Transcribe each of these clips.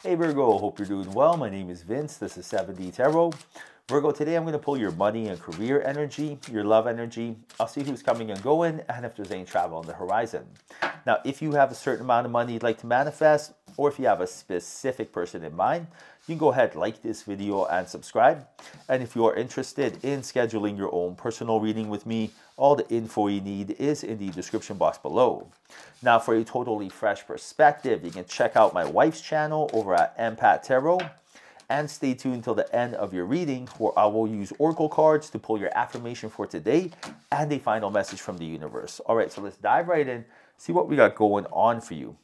Hey Virgo, hope you're doing well. My name is Vince. This is 7D Tarot. Virgo, today I'm going to pull your money and career energy, your love energy. I'll see who's coming and going and if there's any travel on the horizon. Now, if you have a certain amount of money you'd like to manifest, or if you have a specific person in mind, you can go ahead, like this video and subscribe. And if you are interested in scheduling your own personal reading with me, all the info you need is in the description box below. Now, for a totally fresh perspective, you can check out my wife's channel over at Empath Tarot. And stay tuned till the end of your reading, where I will use oracle cards to pull your affirmation for today and a final message from the universe. All right, so let's dive right in, see what we got going on for you.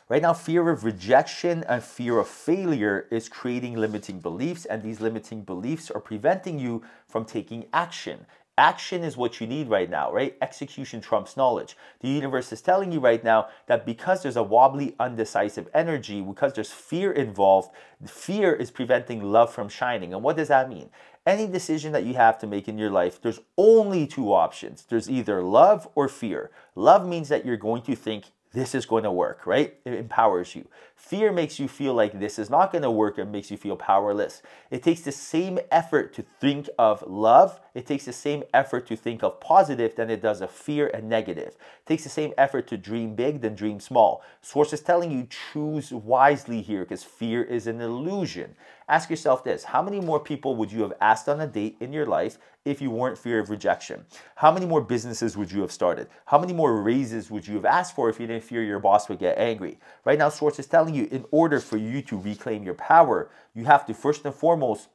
Right now, fear of rejection and fear of failure is creating limiting beliefs, and these limiting beliefs are preventing you from taking action. Action is what you need right now, right? Execution trumps knowledge. The universe is telling you right now that because there's a wobbly, undecisive energy, because there's fear involved, fear is preventing love from shining. And what does that mean? Any decision that you have to make in your life, there's only two options. There's either love or fear. Love means that you're going to think, this is going to work, right? It empowers you. Fear makes you feel like this is not going to work and makes you feel powerless. It takes the same effort to think of love. It takes the same effort to think of positive than it does of fear and negative. It takes the same effort to dream big than dream small. Source is telling you choose wisely here because fear is an illusion. Ask yourself this, how many more people would you have asked on a date in your life if you weren't fear of rejection? How many more businesses would you have started? How many more raises would you have asked for if you didn't fear your boss would get angry? Right now, Source is telling you in order for you to reclaim your power, you have to first and foremost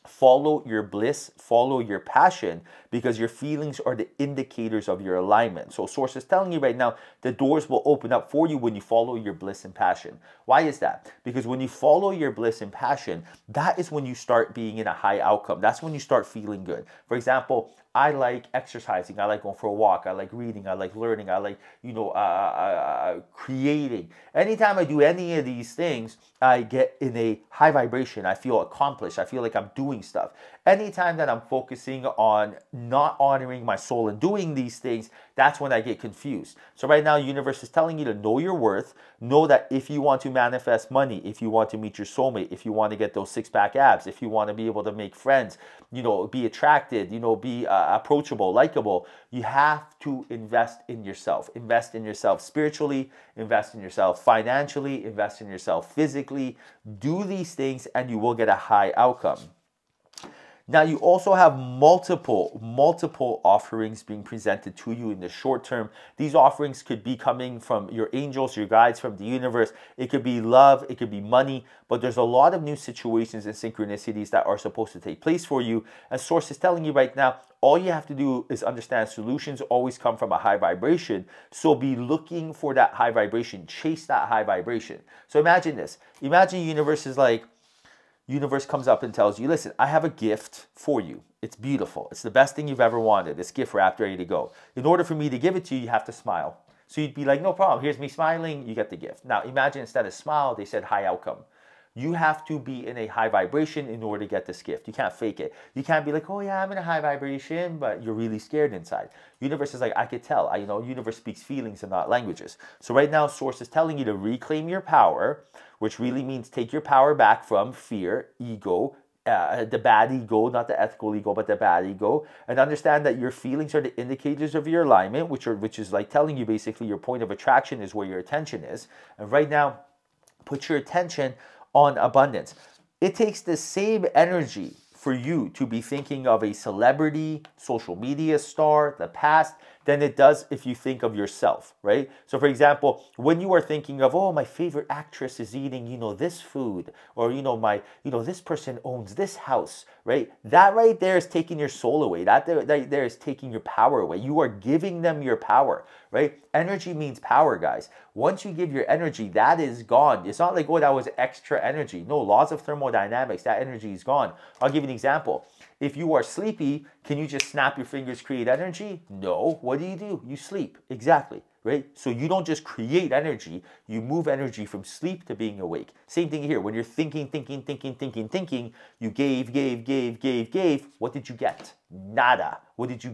follow your bliss, follow your passion, because your feelings are the indicators of your alignment. So Source is telling you right now, the doors will open up for you when you follow your bliss and passion. Why is that? Because when you follow your bliss and passion, that is when you start being in a high outcome. That's when you start feeling good. For example, I like exercising. I like going for a walk. I like reading. I like learning. I like, creating. Anytime I do any of these things, I get in a high vibration. I feel accomplished. I feel like I'm doing stuff. Anytime that I'm focusing on not honoring my soul and doing these things, that's when I get confused. So right now, the universe is telling you to know your worth. Know that if you want to manifest money, if you want to meet your soulmate, if you want to get those six-pack abs, if you want to be able to make friends, be attracted, be approachable, likable, you have to invest in yourself. Invest in yourself spiritually, invest in yourself financially, invest in yourself physically. Do these things and you will get a high outcome. Now, you also have multiple offerings being presented to you in the short term. These offerings could be coming from your angels, your guides, from the universe. It could be love, it could be money, but there's a lot of new situations and synchronicities that are supposed to take place for you. And Source is telling you right now, all you have to do is understand solutions always come from a high vibration. So be looking for that high vibration. Chase that high vibration. So imagine this. Imagine universe is like, universe comes up and tells you, listen, I have a gift for you. It's beautiful. It's the best thing you've ever wanted. This gift wrapped, ready to go. In order for me to give it to you, you have to smile. So you'd be like, no problem. Here's me smiling. You get the gift. Now imagine instead of smile, they said high outcome. You have to be in a high vibration in order to get this gift. You can't fake it. You can't be like, oh yeah, I'm in a high vibration, but you're really scared inside. Universe is like, I could tell. Universe speaks feelings and not languages. So right now, Source is telling you to reclaim your power, which really means take your power back from fear, ego, the bad ego, not the ethical ego, but the bad ego, and understand that your feelings are the indicators of your alignment, which is like telling you basically your point of attraction is where your attention is. And right now, put your attention on abundance. It takes the same energy for you to be thinking of a celebrity, social media star, the past, than it does if you think of yourself, right? So for example, when you are thinking of, oh, my favorite actress is eating, this food, or, this person owns this house, right? That right there is taking your soul away. That there is taking your power away. You are giving them your power, right? Energy means power, guys. Once you give your energy, that is gone. It's not like, oh, that was extra energy. No, laws of thermodynamics, that energy is gone. I'll give you an example. If you are sleepy, can you just snap your fingers, create energy? No. What do? You sleep. Exactly, right? So you don't just create energy. You move energy from sleep to being awake. Same thing here. When you're thinking, you gave. What did you get? Nada. What did you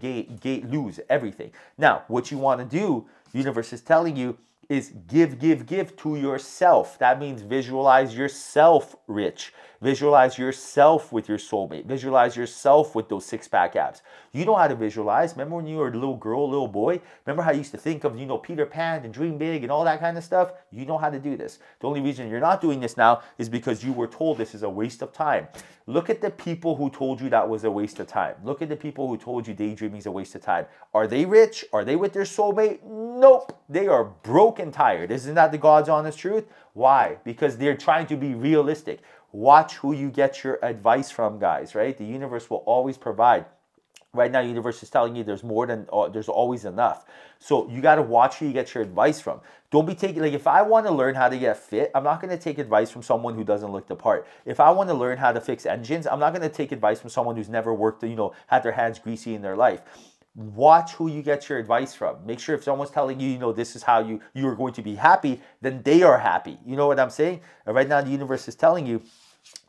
lose? Everything. Now, what you want to do, the universe is telling you, is give, give, give to yourself. That means visualize yourself rich. Visualize yourself with your soulmate. Visualize yourself with those six-pack abs. You know how to visualize. Remember when you were a little girl, little boy? Remember how you used to think of, Peter Pan and dream big and all that kind of stuff? You know how to do this. The only reason you're not doing this now is because you were told this is a waste of time. Look at the people who told you that was a waste of time. Look at the people who told you daydreaming is a waste of time. Are they rich? Are they with their soulmate? Nope. They are broke and tired. Isn't that the God's honest truth? Why? Because they're trying to be realistic. Watch who you get your advice from, guys, right? The universe will always provide. Right now, the universe is telling you there's always enough. So you got to watch who you get your advice from. Don't be taking, if I want to learn how to get fit, I'm not going to take advice from someone who doesn't look the part. If I want to learn how to fix engines, I'm not going to take advice from someone who's never worked, had their hands greasy in their life. Watch who you get your advice from. Make sure if someone's telling you, this is how you are going to be happy, then they are happy. You know what I'm saying? And right now, the universe is telling you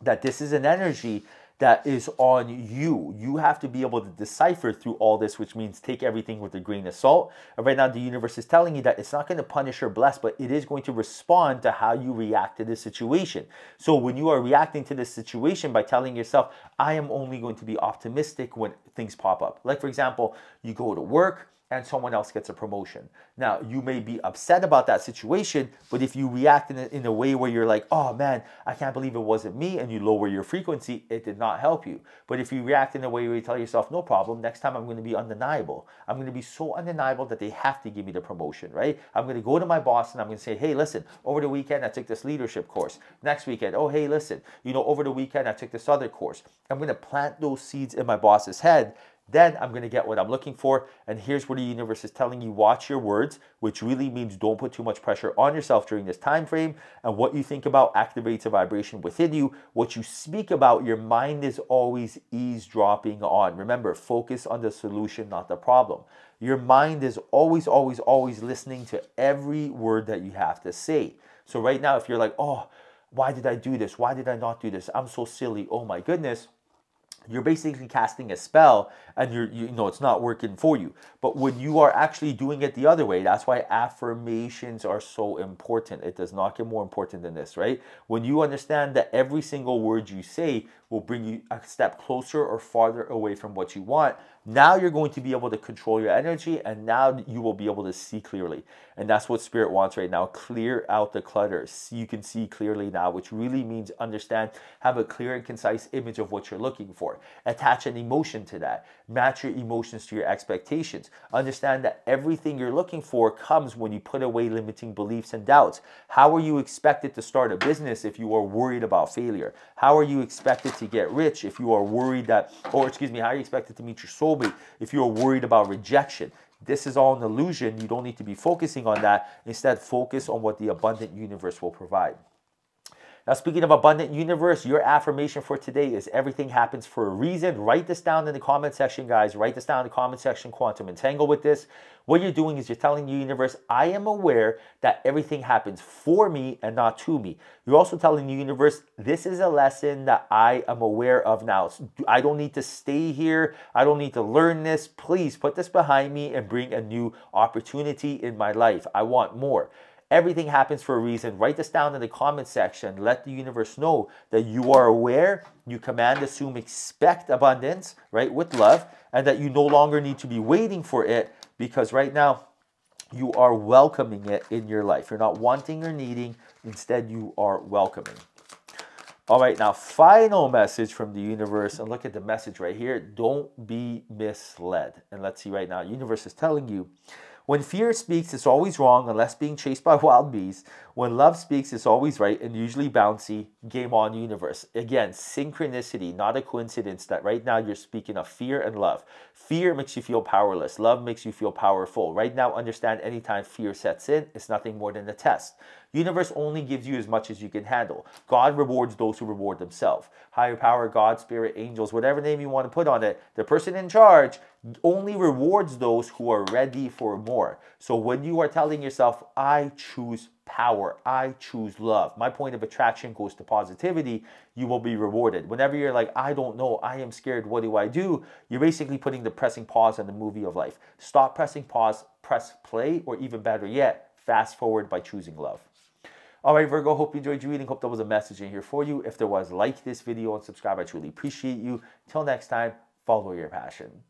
that this is an energy that is on you. You have to be able to decipher through all this, which means take everything with a grain of salt. And right now, the universe is telling you that it's not going to punish or bless, but it is going to respond to how you react to this situation. So when you are reacting to this situation by telling yourself, I am only going to be optimistic when things pop up. Like, for example, you go to work and someone else gets a promotion. Now, you may be upset about that situation, but if you react in a way where you're like, oh man, I can't believe it wasn't me, and you lower your frequency, it did not help you. But if you react in a way where you tell yourself, no problem, next time I'm going to be undeniable. I'm going to be so undeniable that they have to give me the promotion, right? I'm going to go to my boss and I'm going to say, hey, listen, over the weekend I took this leadership course. Next weekend, oh, hey, listen, over the weekend I took this other course. I'm going to plant those seeds in my boss's head. Then I'm going to get what I'm looking for. And here's where the universe is telling you, watch your words, which really means don't put too much pressure on yourself during this time frame. And what you think about activates a vibration within you. What you speak about, your mind is always eavesdropping on. Remember, focus on the solution, not the problem. Your mind is always, always, always listening to every word that you have to say. So right now, if you're like, oh, why did I do this? Why did I not do this? I'm so silly. Oh my goodness. You're basically casting a spell and it's not working for you. But when you are actually doing it the other way, that's why affirmations are so important. It does not get more important than this, right? When you understand that every single word you say will bring you a step closer or farther away from what you want, now you're going to be able to control your energy, and now you will be able to see clearly. And that's what Spirit wants right now. Clear out the clutter. You can see clearly now, which really means understand, have a clear and concise image of what you're looking for. Attach an emotion to that. Match your emotions to your expectations. Understand that everything you're looking for comes when you put away limiting beliefs and doubts. How are you expected to start a business if you are worried about failure? How are you expected to get rich if you are worried how are you expected to meet your soulmate if you are worried about rejection? This is all an illusion. You don't need to be focusing on that. Instead, focus on what the abundant universe will provide. Now, speaking of abundant universe, your affirmation for today is everything happens for a reason. Write this down in the comment section, guys. Write this down in the comment section. Quantum entangle with this. What you're doing is you're telling the universe, I am aware that everything happens for me and not to me. You're also telling the universe, this is a lesson that I am aware of now. I don't need to stay here. I don't need to learn this. Please put this behind me and bring a new opportunity in my life. I want more. Everything happens for a reason. Write this down in the comment section. Let the universe know that you are aware, you command, assume, expect abundance, right, with love, and that you no longer need to be waiting for it, because right now you are welcoming it in your life. You're not wanting or needing. Instead, you are welcoming. All right, now final message from the universe, and look at the message right here. Don't be misled. And let's see right now. Universe is telling you, when fear speaks, it's always wrong unless being chased by wild beasts. When love speaks, it's always right and usually bouncy. Game on, universe. Again, synchronicity, not a coincidence that right now you're speaking of fear and love. Fear makes you feel powerless. Love makes you feel powerful. Right now, understand anytime fear sets in, it's nothing more than a test. Universe only gives you as much as you can handle. God rewards those who reward themselves. Higher power, God, spirit, angels, whatever name you want to put on it, the person in charge only rewards those who are ready for more. So when you are telling yourself, I choose power, I choose love, my point of attraction goes to positivity, you will be rewarded. Whenever you're like, I don't know, I am scared, what do I do? You're basically putting the pressing pause on the movie of life. Stop pressing pause, press play, or even better yet, fast forward by choosing love. All right, Virgo, hope you enjoyed your reading. Hope there was a message in here for you. If there was, like this video and subscribe. I truly appreciate you. Till next time, follow your passion.